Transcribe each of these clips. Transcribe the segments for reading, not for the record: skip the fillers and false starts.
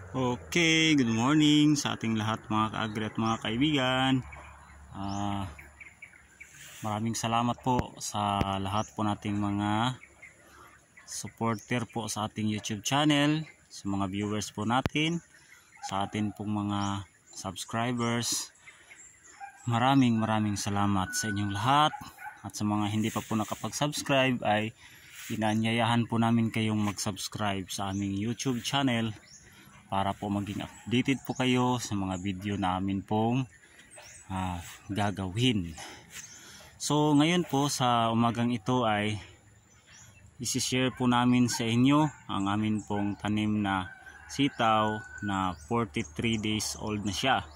Okay, good morning sa ating lahat mga ka-agri at mga kaibigan. Maraming salamat po sa lahat po nating mga supporter po sa ating YouTube channel, sa mga viewers po natin, sa atin pong mga subscribers. Maraming salamat sa inyong lahat, at sa mga hindi pa po nakapag-subscribe ay inaanyayahan po namin kayong mag-subscribe sa aming YouTube channel para po maging updated po kayo sa mga video namin pong gagawin. So ngayon po sa umagang ito ay isi-share po namin sa inyo ang amin pong tanim na sitaw na 43 days old na siya.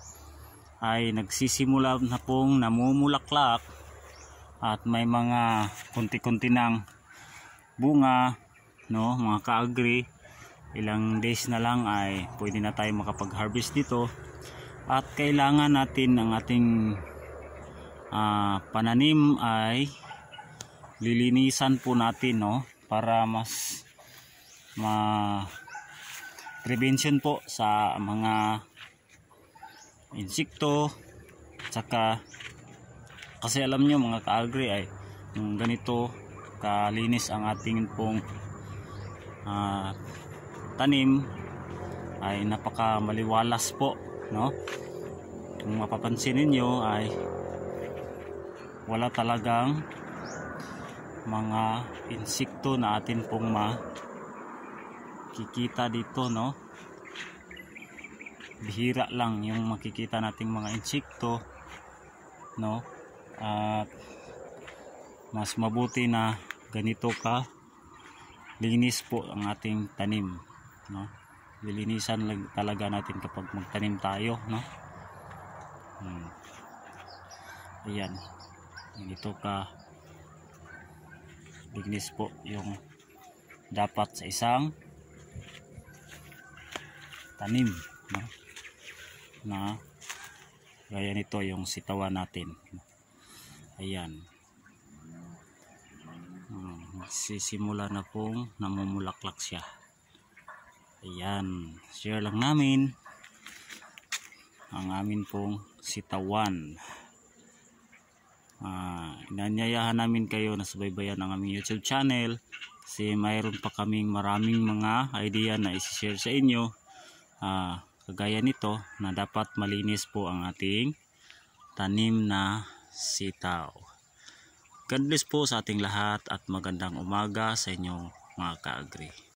Ay nagsisimula na pong namumulaklak at may mga kunti-kunti ng bunga, no, mga ka-agri. Ilang days na lang ay pwede na tayo makapag-harvest dito, at kailangan natin ang ating pananim ay lilinisan po natin, no, para mas prevention po sa mga insekto. Tsaka kasi alam nyo mga ka-agri ay ganito kalinis ang ating pong tanim ay napaka maliwalas po, no? Kung mapapansin niyo ay wala talagang mga insekto na atin pong makikita dito, no? Bihira lang yung makikita nating mga insekto, no? At mas mabuti na ganito ka linis po ang ating tanim, no? Lilinisan lang talaga natin kapag magtanim tayo, no? Ayan, ganito ka linis po yung dapat sa isang tanim, no? Na gaya nito yung sitawan natin. Ayan, sisimula na pong namumulaklak siya. Ayan, share lang namin ang amin pong sitawan. Inanyayahan namin kayo na subaybayan ang aming YouTube channel kasi mayroon pa kaming maraming mga idea na i-share sa inyo, kagaya nito na dapat malinis po ang ating tanim na sitaw. God bless po sa ating lahat at magandang umaga sa inyong mga ka-agri.